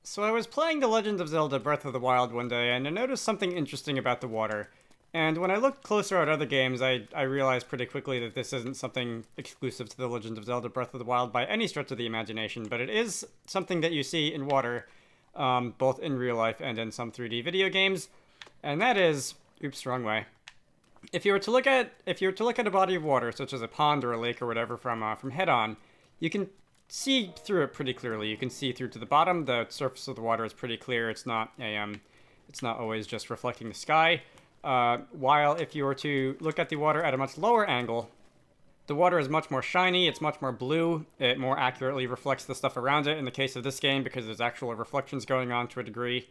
So I was playing The Legend of Zelda Breath of the Wild one day, and I noticed something interesting about the water. And when I looked closer at other games, I realized pretty quickly that this isn't something exclusive to The Legend of Zelda Breath of the Wild by any stretch of the imagination, but it is something that you see in water, both in real life and in some 3D video games. And that is, oops, wrong way. If you were to look at a body of water, such as a pond or a lake or whatever, from head on, you can see through it pretty clearly. You can see through to the bottom. The surface of the water is pretty clear. It's not always just reflecting the sky. While if you were to look at the water at a much lower angle, the water is much more shiny. It's much more blue. It more accurately reflects the stuff around it. In the case of this game, because there's actual reflections going on to a degree,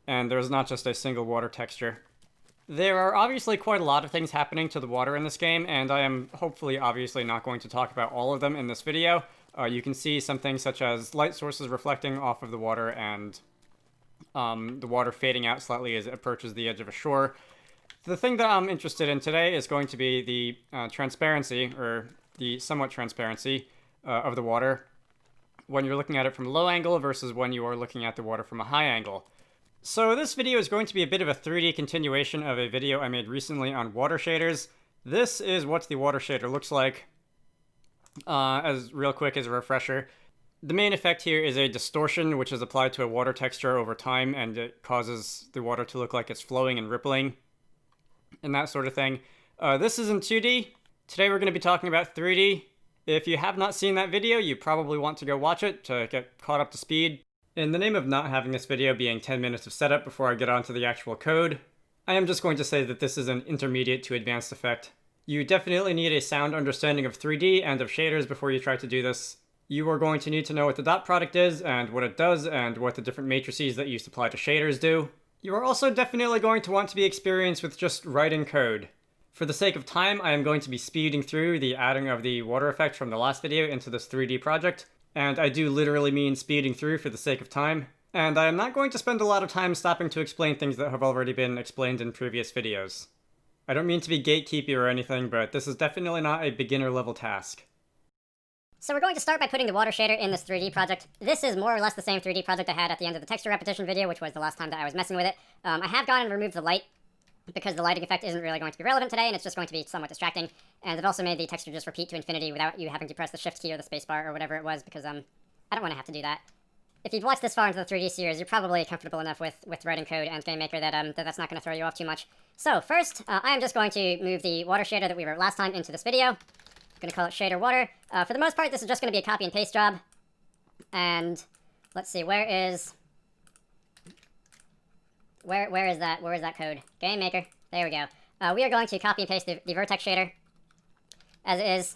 and there's not just a single water texture. There are obviously quite a lot of things happening to the water in this game, and I am hopefully obviously not going to talk about all of them in this video. You can see some things such as light sources reflecting off of the water and the water fading out slightly as it approaches the edge of a shore. The thing that I'm interested in today is going to be the transparency, or the somewhat transparency, of the water when you're looking at it from a low angle versus when you are looking at the water from a high angle. So this video is going to be a bit of a 3D continuation of a video I made recently on water shaders. This is what the water shader looks like. As real quick as a refresher, the main effect here is a distortion which is applied to a water texture over time, and it causes the water to look like it's flowing and rippling and that sort of thing. This is in 2D. Today we're going to be talking about 3D. If you have not seen that video, you probably want to go watch it to get caught up to speed. In the name of not having this video being 10 minutes of setup before I get onto the actual code, I am just going to say that this is an intermediate to advanced effect. You definitely need a sound understanding of 3D and of shaders before you try to do this. You are going to need to know what the dot product is, and what it does, and what the different matrices that you supply to shaders do. You are also definitely going to want to be experienced with just writing code. For the sake of time, I am going to be speeding through the adding of the water effect from the last video into this 3D project, and I do literally mean speeding through for the sake of time. And I am not going to spend a lot of time stopping to explain things that have already been explained in previous videos. I don't mean to be gatekeepy or anything, but this is definitely not a beginner level task. So we're going to start by putting the water shader in this 3D project. This is more or less the same 3D project I had at the end of the texture repetition video, which was the last time that I was messing with it. I have gone and removed the light, because the lighting effect isn't really going to be relevant today, and it's just going to be somewhat distracting. And it also made the texture just repeat to infinity without you having to press the shift key or the spacebar or whatever it was, because I don't want to have to do that. If you've watched this far into the 3D series, you're probably comfortable enough with writing code and GameMaker that that's not going to throw you off too much. So first, I am just going to move the water shader that we wrote last time into this video. I'm going to call it shader water. For the most part, this is just going to be a copy and paste job. And let's see, where is that code? GameMaker. There we go. We are going to copy and paste the vertex shader as it is,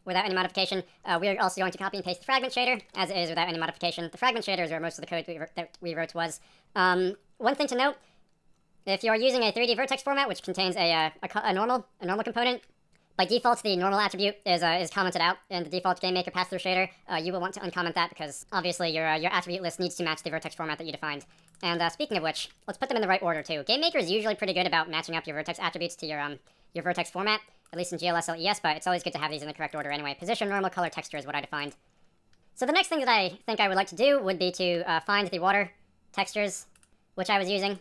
without any modification. We are also going to copy and paste the fragment shader as it is, without any modification. The fragment shader is where most of the code that we wrote was. One thing to note, if you are using a 3D vertex format which contains a normal component, by default the normal attribute is commented out in the default GameMaker pass-through shader. You will want to uncomment that because obviously your attribute list needs to match the vertex format that you defined. And speaking of which, let's put them in the right order too. GameMaker is usually pretty good about matching up your vertex attributes to your vertex format, at least in GLSLES, but it's always good to have these in the correct order anyway. Position, normal, color, texture is what I defined. So the next thing that I think I would like to do would be to find the water textures, which I was using.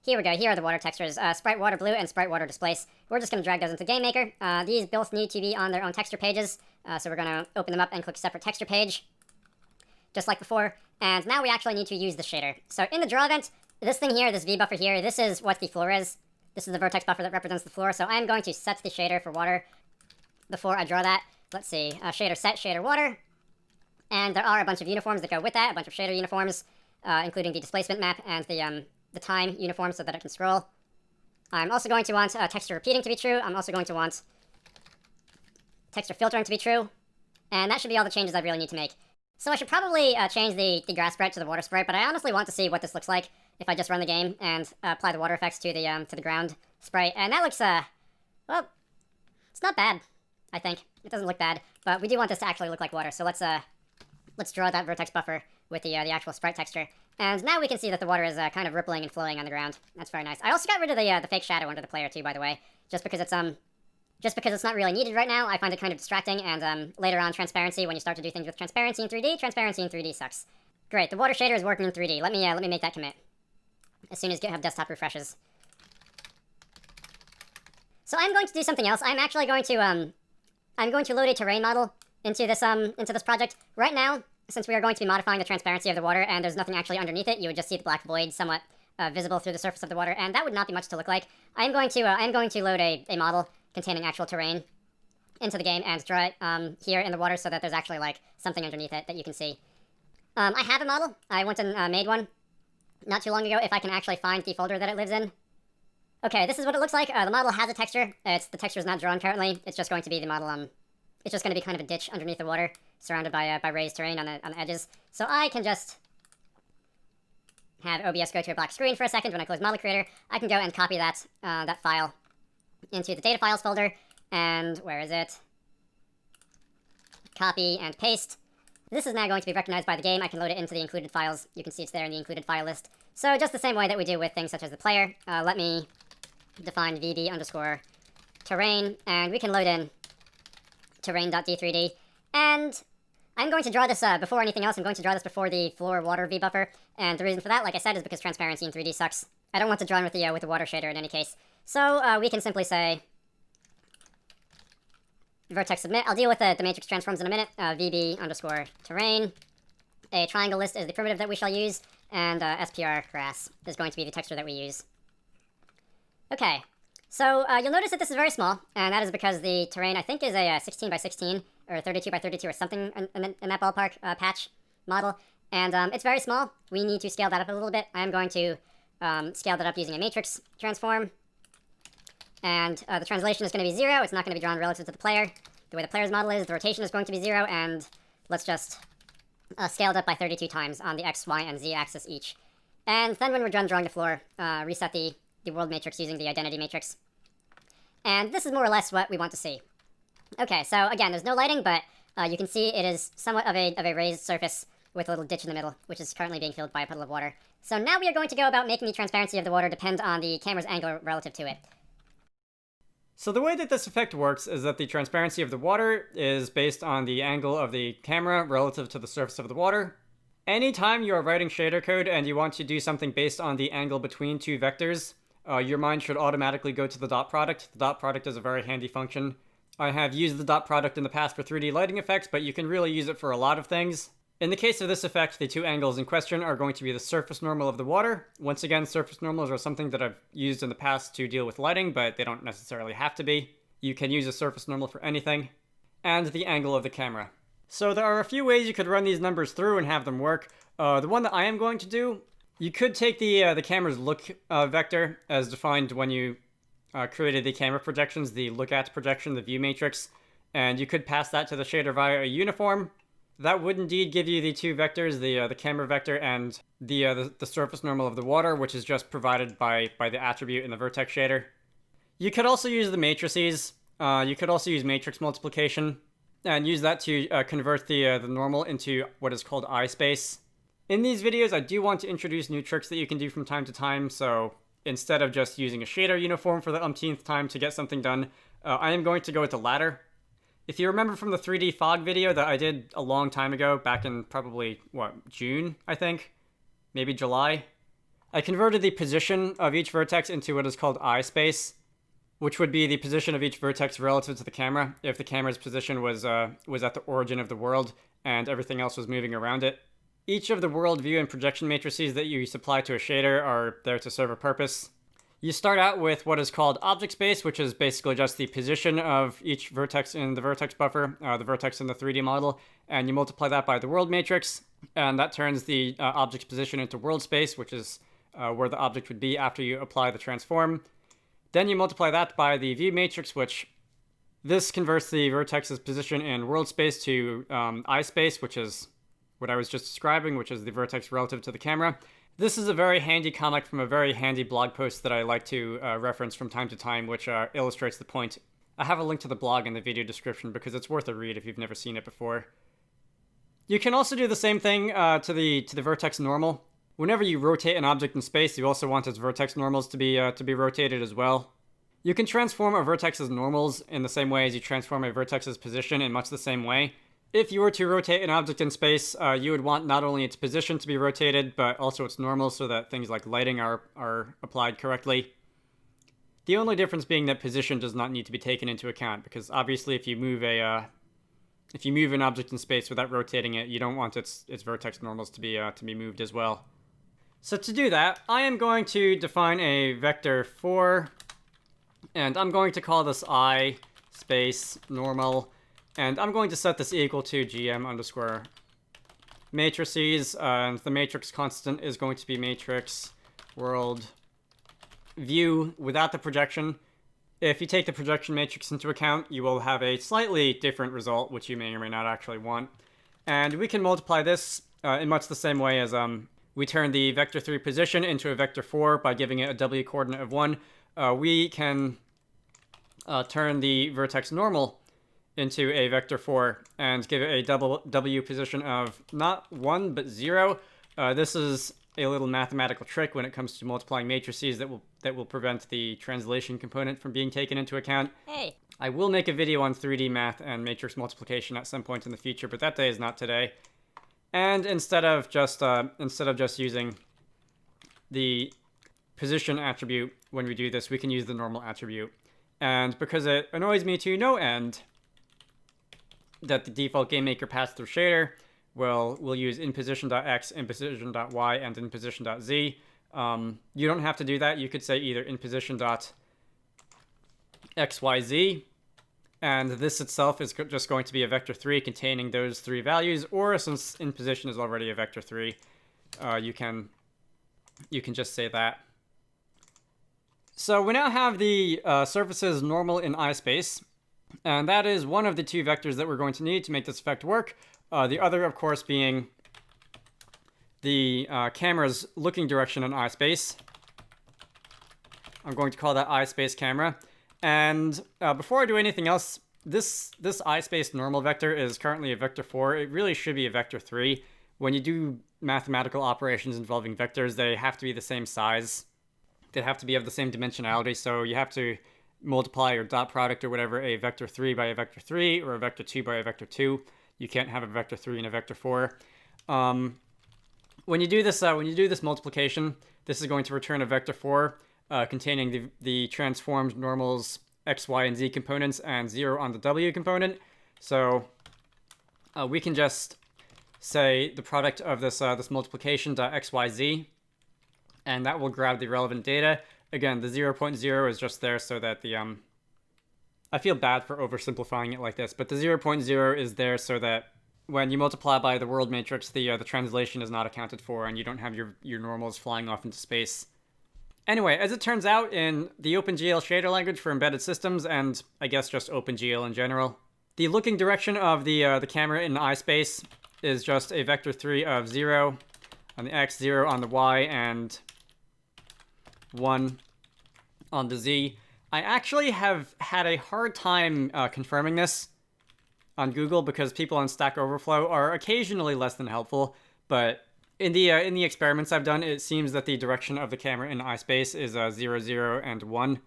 Here we go, here are the water textures, Sprite Water Blue and Sprite Water Displace. We're just going to drag those into GameMaker. These both need to be on their own texture pages, so we're going to open them up and click separate texture page, just like before. And now we actually need to use the shader. So in the draw event, this thing here, this V buffer here, this is what the floor is. This is the vertex buffer that represents the floor, so I'm going to set the shader for water before I draw that. Let's see, shader set, shader water. And there are a bunch of uniforms that go with that, a bunch of shader uniforms, including the displacement map and the time uniform so that it can scroll. I'm also going to want texture repeating to be true. I'm also going to want texture filtering to be true. And that should be all the changes I really need to make. So I should probably change the grass sprite to the water sprite, but I honestly want to see what this looks like if I just run the game and apply the water effects to the ground sprite. And that looks, well, it's not bad, I think. It doesn't look bad, but we do want this to actually look like water. So let's draw that vertex buffer with the actual sprite texture. And now we can see that the water is kind of rippling and flowing on the ground. That's very nice. I also got rid of the fake shadow under the player too, by the way, just because it's not really needed right now. I find it kind of distracting, and later on, transparency, when you start to do things with transparency in 3D, transparency in 3D sucks. Great, the water shader is working in 3D. Let me make that commit as soon as GitHub Desktop refreshes. So I'm going to do something else. I'm actually going to I'm going to load a terrain model into this project. Right now, since we are going to be modifying the transparency of the water and there's nothing actually underneath it, you would just see the black void somewhat visible through the surface of the water, and that would not be much to look like. I'm going to load a model containing actual terrain into the game and draw it here in the water so that there's actually like something underneath it that you can see. I have a model. I went and made one not too long ago, if I can actually find the folder that it lives in. Okay, this is what it looks like. The model has a texture. The texture is not drawn currently. It's just going to be the model. It's just going to be kind of a ditch underneath the water, surrounded by raised terrain on the edges. So I can just have OBS go to a black screen for a second when I close Model Creator. I can go and copy that file into the data files folder. And where is it? Copy and paste. This is now going to be recognized by the game. I can load it into the included files. You can see it's there in the included file list. So just the same way that we do with things such as the player, let me define vb_terrain, and we can load in terrain.d3d. And I'm going to draw this before anything else. I'm going to draw this before the floor water vbuffer. And the reason for that, like I said, is because transparency in 3D sucks. I don't want to draw in with the water shader in any case. So we can simply say vertex submit. I'll deal with the matrix transforms in a minute. vb_terrain. A triangle list is the primitive that we shall use, and SPR grass is going to be the texture that we use. Okay, so you'll notice that this is very small, and that is because the terrain, I think, is a 16 by 16 or 32 by 32 or something in that ballpark patch model, and it's very small. We need to scale that up a little bit. I am going to scale that up using a matrix transform. And the translation is going to be 0. It's not going to be drawn relative to the player. The way the player's model is, the rotation is going to be 0, and let's just scale it up by 32 times on the X, Y, and Z axis each. And then when we're done drawing the floor, reset the world matrix using the identity matrix. And this is more or less what we want to see. Okay, so again, there's no lighting, but you can see it is somewhat of a raised surface with a little ditch in the middle, which is currently being filled by a puddle of water. So now we are going to go about making the transparency of the water depend on the camera's angle relative to it. So the way that this effect works is that the transparency of the water is based on the angle of the camera relative to the surface of the water. Anytime you are writing shader code and you want to do something based on the angle between two vectors, your mind should automatically go to the dot product. The dot product is a very handy function. I have used the dot product in the past for 3D lighting effects, but you can really use it for a lot of things. In the case of this effect, the two angles in question are going to be the surface normal of the water. Once again, surface normals are something that I've used in the past to deal with lighting, but they don't necessarily have to be. You can use a surface normal for anything. And the angle of the camera. So there are a few ways you could run these numbers through and have them work. The one that I am going to do, you could take the camera's look vector as defined when you created the camera projections, the look at projection, the view matrix, and you could pass that to the shader via a uniform. That would indeed give you the two vectors, the camera vector and the surface normal of the water, which is just provided by the attribute in the vertex shader. You could also use the matrices. You could also use matrix multiplication and use that to convert the normal into what is called eye space. In these videos, I do want to introduce new tricks that you can do from time to time, so instead of just using a shader uniform for the umpteenth time to get something done, I am going to go with the latter. If you remember from the 3D fog video that I did a long time ago, back in probably, June, I think? Maybe July? I converted the position of each vertex into what is called eye space, which would be the position of each vertex relative to the camera, if the camera's position was at the origin of the world, and everything else was moving around it. Each of the world view and projection matrices that you supply to a shader are there to serve a purpose. You start out with what is called object space, which is basically just the position of each vertex in the vertex buffer, the vertex in the 3D model, and you multiply that by the world matrix, and that turns the object's position into world space, which is where the object would be after you apply the transform. Then you multiply that by the view matrix, which this converts the vertex's position in world space to eye space, which is what I was just describing, which is the vertex relative to the camera. This is a very handy comic from a very handy blog post that I like to reference from time to time, which illustrates the point. I have a link to the blog in the video description because it's worth a read if you've never seen it before. You can also do the same thing to the vertex normal. Whenever you rotate an object in space, you also want its vertex normals to be rotated as well. You can transform a vertex's normals in the same way as you transform a vertex's position in much the same way. If you were to rotate an object in space, you would want not only its position to be rotated, but also its normal so that things like lighting are applied correctly. The only difference being that position does not need to be taken into account, because obviously if you move an object in space without rotating it, you don't want its vertex normals to be moved as well. So to do that, I am going to define a vector 4, and I'm going to call this I space normal. And I'm going to set this equal to gm underscore matrices, and the matrix constant is going to be matrix world view without the projection. If you take the projection matrix into account, you will have a slightly different result, which you may or may not actually want. And we can multiply this in much the same way as we turn the vector 3 position into a vector 4 by giving it a w coordinate of 1. We can turn the vertex normal into a vector 4 and give it a w position of not 1 but 0. This is a little mathematical trick when it comes to multiplying matrices that will prevent the translation component from being taken into account. Hey. I will make a video on 3D math and matrix multiplication at some point in the future, but that day is not today. And instead of just using the position attribute when we do this, we can use the normal attribute. And because it annoys me to no end that the default GameMaker pass-through shader will use inposition.x, inposition.y, and inposition.z. You don't have to do that. You could say either inposition.xyz, and this itself is just going to be a vector 3 containing those 3 values, or since inposition is already a vector 3, you can just say that. So we now have the surfaces normal in iSpace, and that is one of the 2 vectors that we're going to need to make this effect work. The other, of course, being the camera's looking direction in iSpace. I'm going to call that iSpace camera. And before I do anything else, this iSpace normal vector is currently a vector 4. It really should be a vector 3. When you do mathematical operations involving vectors, they have to be the same size. They have to be of the same dimensionality, so you have to multiply your dot product or whatever a vector 3 by a vector 3 or a vector 2 by a vector 2. You can't have a vector 3 and a vector 4. When you do this multiplication, this is going to return a vector 4 containing the transformed normals x, y, and z components and 0 on the w component. So we can just say the product of this multiplication x, y, z, and that will grab the relevant data. Again, the 0.0 is just there so that the I feel bad for oversimplifying it like this, but the 0.0 is there so that when you multiply by the world matrix, the translation is not accounted for, and you don't have your normals flying off into space. Anyway, as it turns out, in the OpenGL shader language for embedded systems, and I guess just OpenGL in general, the looking direction of the camera in iSpace is just a vector 3 of 0 on the x, 0 on the y, and 1 on the z. I actually have had a hard time confirming this on Google because people on Stack Overflow are occasionally less than helpful, but in the experiments I've done, it seems that the direction of the camera in iSpace is 0, 0, and 1.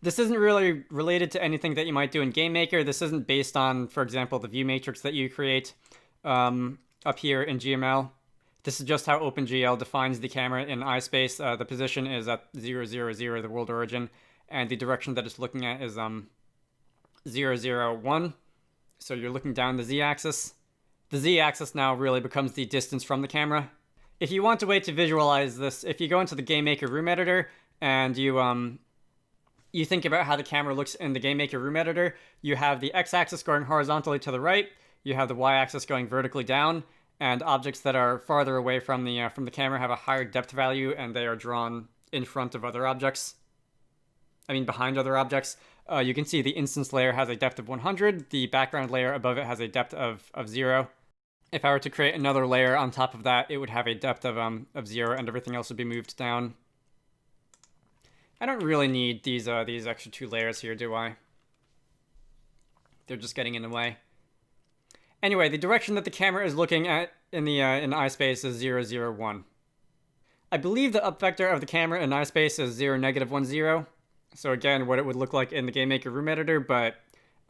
This isn't really related to anything that you might do in GameMaker. This isn't based on, for example, the view matrix that you create up here in GML. This is just how OpenGL defines the camera in iSpace. The position is at 0, 0, 0, the world origin, and the direction that it's looking at is 0, 0, 1. So you're looking down the z-axis. The z-axis now really becomes the distance from the camera. If you want a way to visualize this, if you go into the GameMaker room editor and you think about how the camera looks in the GameMaker room editor, you have the x-axis going horizontally to the right, you have the y-axis going vertically down, and objects that are farther away from the camera have a higher depth value, and they are drawn in front of other objects. Behind other objects. You can see the instance layer has a depth of 100. The background layer above it has a depth of 0. If I were to create another layer on top of that, it would have a depth of 0, and everything else would be moved down. I don't really need these extra 2 layers here, do I? They're just getting in the way. Anyway, the direction that the camera is looking at in iSpace is 0, 0, 1. I believe the up vector of the camera in iSpace is 0, negative 1, 0. So again, what it would look like in the GameMaker room editor, but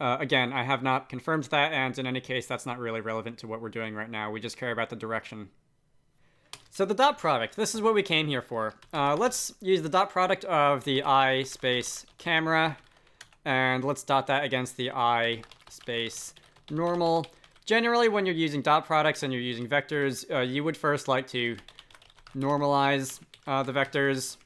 Again, I have not confirmed that, and in any case, that's not really relevant to what we're doing right now. We just care about the direction. So the dot product, this is what we came here for. Let's use the dot product of the eye space camera, and let's dot that against the eye space normal. Generally, when you're using dot products and you're using vectors, you would first like to normalize the vectors.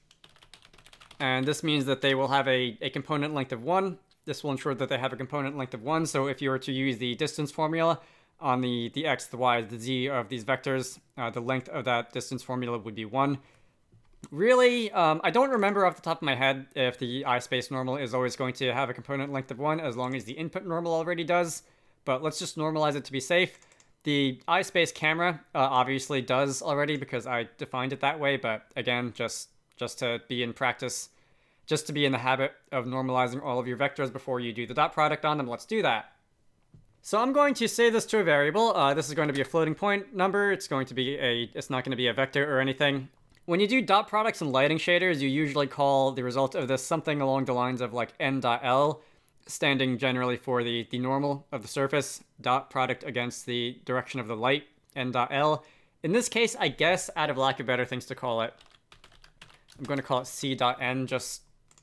And this means that they will have a component length of 1. This will ensure that they have a component length of 1. So if you were to use the distance formula on the x, the y, the z of these vectors, the length of that distance formula would be 1. Really, I don't remember off the top of my head if the eye space normal is always going to have a component length of 1 as long as the input normal already does. But let's just normalize it to be safe. The eye space camera obviously does already because I defined it that way. But again, just to be in practice, just to be in the habit of normalizing all of your vectors before you do the dot product on them, let's do that. So I'm going to say this to a variable. This is going to be a floating point number. It's not going to be a vector or anything. When you do dot products and lighting shaders, you usually call the result of this something along the lines of like n.l, standing generally for the normal of the surface, dot product against the direction of the light, n.l. In this case, I guess, out of lack of better things to call it, I'm going to call it c.n just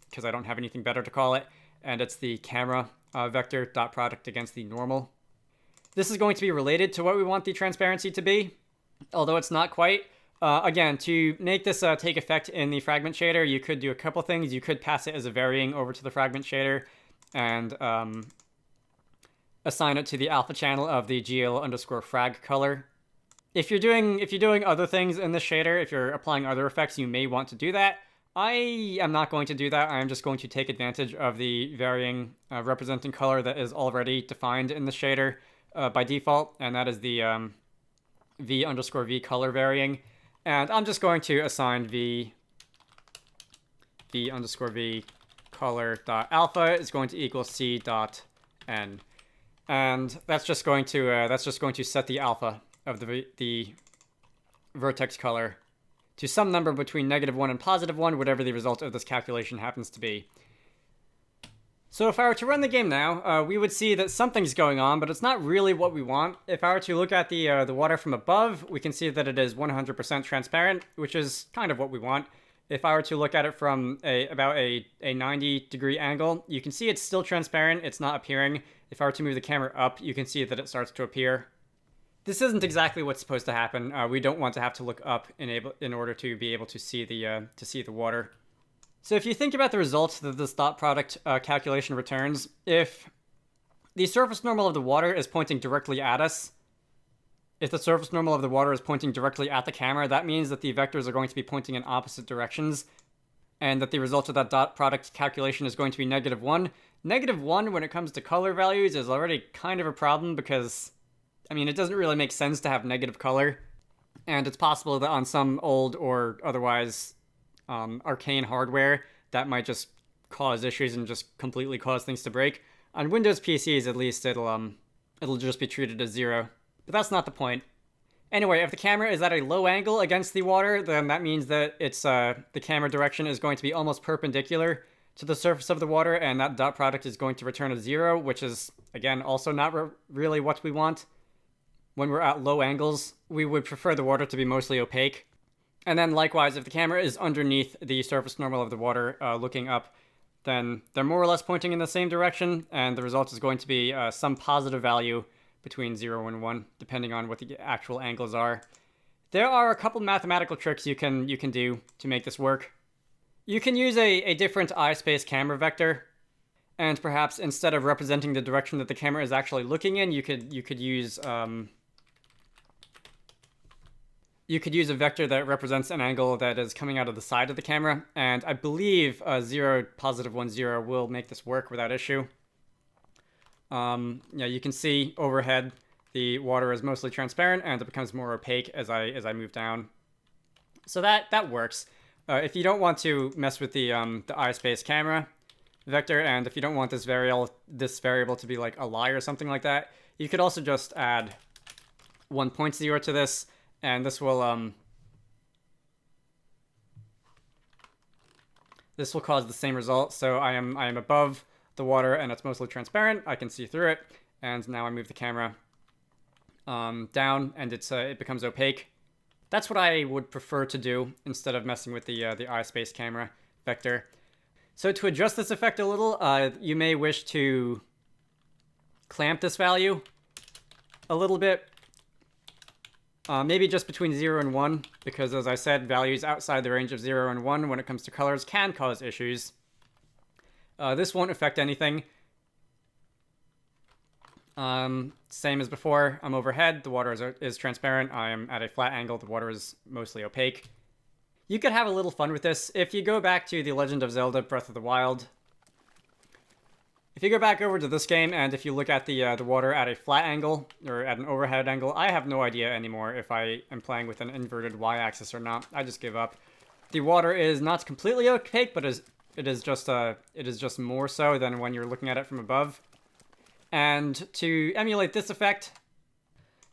because I don't have anything better to call it, and it's the camera vector dot product against the normal. This is going to be related to what we want the transparency to be, although it's not quite. Again, to make this take effect in the fragment shader, you could do a couple things. You could pass it as a varying over to the fragment shader and assign it to the alpha channel of the gl_frag color. If you're doing other things in the shader, if you're applying other effects, you may want to do that. I am not going to do that. I am just going to take advantage of the varying representing color that is already defined in the shader by default, and that is the v_v color varying. And I'm just going to assign v_v color.alpha is going to equal c.n, and that's just going to set the alpha of the vertex color to some number between -1 and +1, whatever the result of this calculation happens to be. So if I were to run the game now, we would see that something's going on, but it's not really what we want. If I were to look at the water from above, we can see that it is 100% transparent, which is kind of what we want. If I were to look at it from about a 90-degree angle, you can see it's still transparent, it's not appearing. If I were to move the camera up, you can see that it starts to appear. This isn't exactly what's supposed to happen. We don't want to have to look up in order to be able to see the water. So if you think about the results that this dot product calculation returns, if the surface normal of the water is pointing directly at us, if the surface normal of the water is pointing directly at the camera, that means that the vectors are going to be pointing in opposite directions, and that the result of that dot product calculation is going to be -1. -1 when it comes to color values is already kind of a problem because, I mean, it doesn't really make sense to have negative color, and it's possible that on some old or otherwise arcane hardware, that might just cause issues and just completely cause things to break. On Windows PCs, at least, it'll just be treated as 0. But that's not the point. Anyway, if the camera is at a low angle against the water, then that means that it's the camera direction is going to be almost perpendicular to the surface of the water, and that dot product is going to return a 0, which is, again, also not really what we want. When we're at low angles, we would prefer the water to be mostly opaque. And then likewise, if the camera is underneath the surface normal of the water looking up, then they're more or less pointing in the same direction, and the result is going to be some positive value between 0 and 1, depending on what the actual angles are. There are a couple mathematical tricks you can do to make this work. You can use a different eye space camera vector, and perhaps instead of representing the direction that the camera is actually looking in, you could use a vector that represents an angle that is coming out of the side of the camera, and I believe 0, +1, 0 will make this work without issue. Yeah, you can see overhead the water is mostly transparent, and it becomes more opaque as I move down. So that works. If you don't want to mess with the eye space camera vector, and if you don't want this variable to be like a lie or something like that, you could also just add 1.0 to this. And this will cause the same result. So I am above the water and it's mostly transparent. I can see through it. And now I move the camera down and it becomes opaque. That's what I would prefer to do instead of messing with the iSpace camera vector. So to adjust this effect a little, you may wish to clamp this value a little bit. Maybe just between 0 and 1, because as I said, values outside the range of 0 and 1 when it comes to colors can cause issues. This won't affect anything. Same as before, I'm overhead, the water is transparent, I am at a flat angle, the water is mostly opaque. You could have a little fun with this. If you go back to The Legend of Zelda Breath of the Wild, if you go back over to this game and if you look at the water at a flat angle, or at an overhead angle, I have no idea anymore if I am playing with an inverted y-axis or not. I just give up. The water is not completely opaque, but it is just more so than when you're looking at it from above. And to emulate this effect,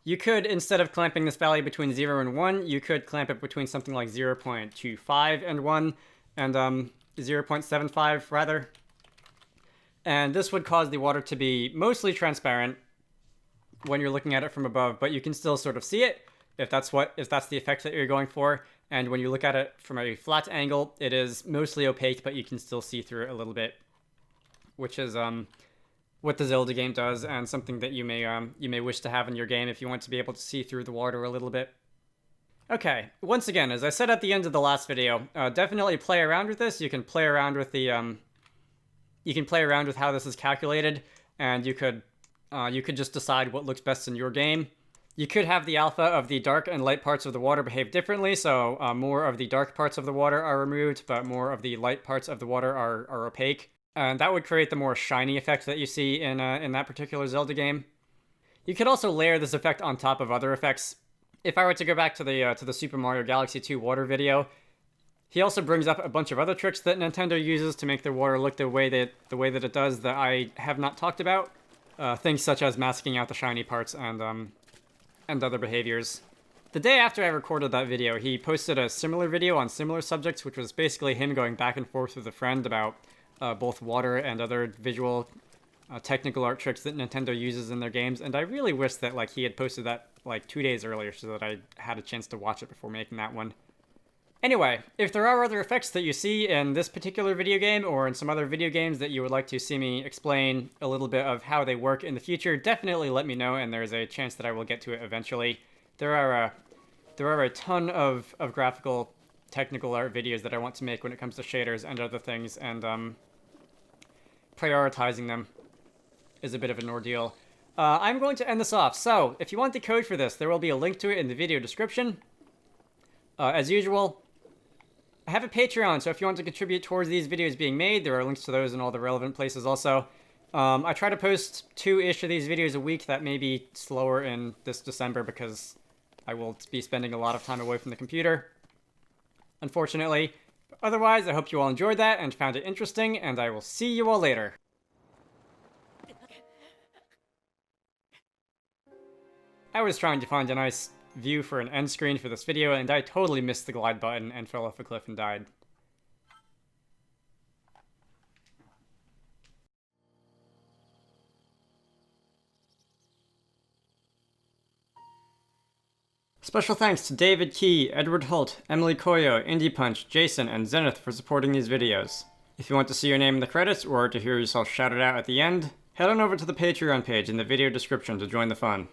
you could, instead of clamping this value between 0 and 1, you could clamp it between something like 0.25 and 1, and 0.75 rather. And this would cause the water to be mostly transparent when you're looking at it from above, but you can still sort of see it if that's the effect that you're going for. And when you look at it from a flat angle, it is mostly opaque, but you can still see through it a little bit, which is what the Zelda game does, and something that you may wish to have in your game if you want to be able to see through the water a little bit. Okay, once again, as I said at the end of the last video, definitely play around with this. You can play around with the you can play around with how this is calculated, and you could just decide what looks best in your game. You could have the alpha of the dark and light parts of the water behave differently, so more of the dark parts of the water are removed, but more of the light parts of the water are opaque. And that would create the more shiny effect that you see in that particular Zelda game. You could also layer this effect on top of other effects. If I were to go back to the Super Mario Galaxy 2 water video, he also brings up a bunch of other tricks that Nintendo uses to make their water look the way that it does that I have not talked about. Things such as masking out the shiny parts and other behaviors. The day after I recorded that video, he posted a similar video on similar subjects, which was basically him going back and forth with a friend about both water and other visual technical art tricks that Nintendo uses in their games, and I really wish that he had posted that 2 days earlier so that I had a chance to watch it before making that one. Anyway, if there are other effects that you see in this particular video game or in some other video games that you would like to see me explain a little bit of how they work in the future, definitely let me know, and there's a chance that I will get to it eventually. There are a ton of graphical technical art videos that I want to make when it comes to shaders and other things, and prioritizing them is a bit of an ordeal. I'm going to end this off. So, if you want the code for this, there will be a link to it in the video description. As usual, I have a Patreon, so if you want to contribute towards these videos being made, there are links to those in all the relevant places also. I try to post 2-ish of these videos a week. That may be slower in this December because I will be spending a lot of time away from the computer, unfortunately. Otherwise, I hope you all enjoyed that and found it interesting, and I will see you all later. I was trying to find a nice view for an end screen for this video, and I totally missed the glide button and fell off a cliff and died. Special thanks to David Key, Edward Holt, Emily Koyo, Indie Punch, Jason, and Zenith for supporting these videos. If you want to see your name in the credits, or to hear yourself shouted out at the end, head on over to the Patreon page in the video description to join the fun.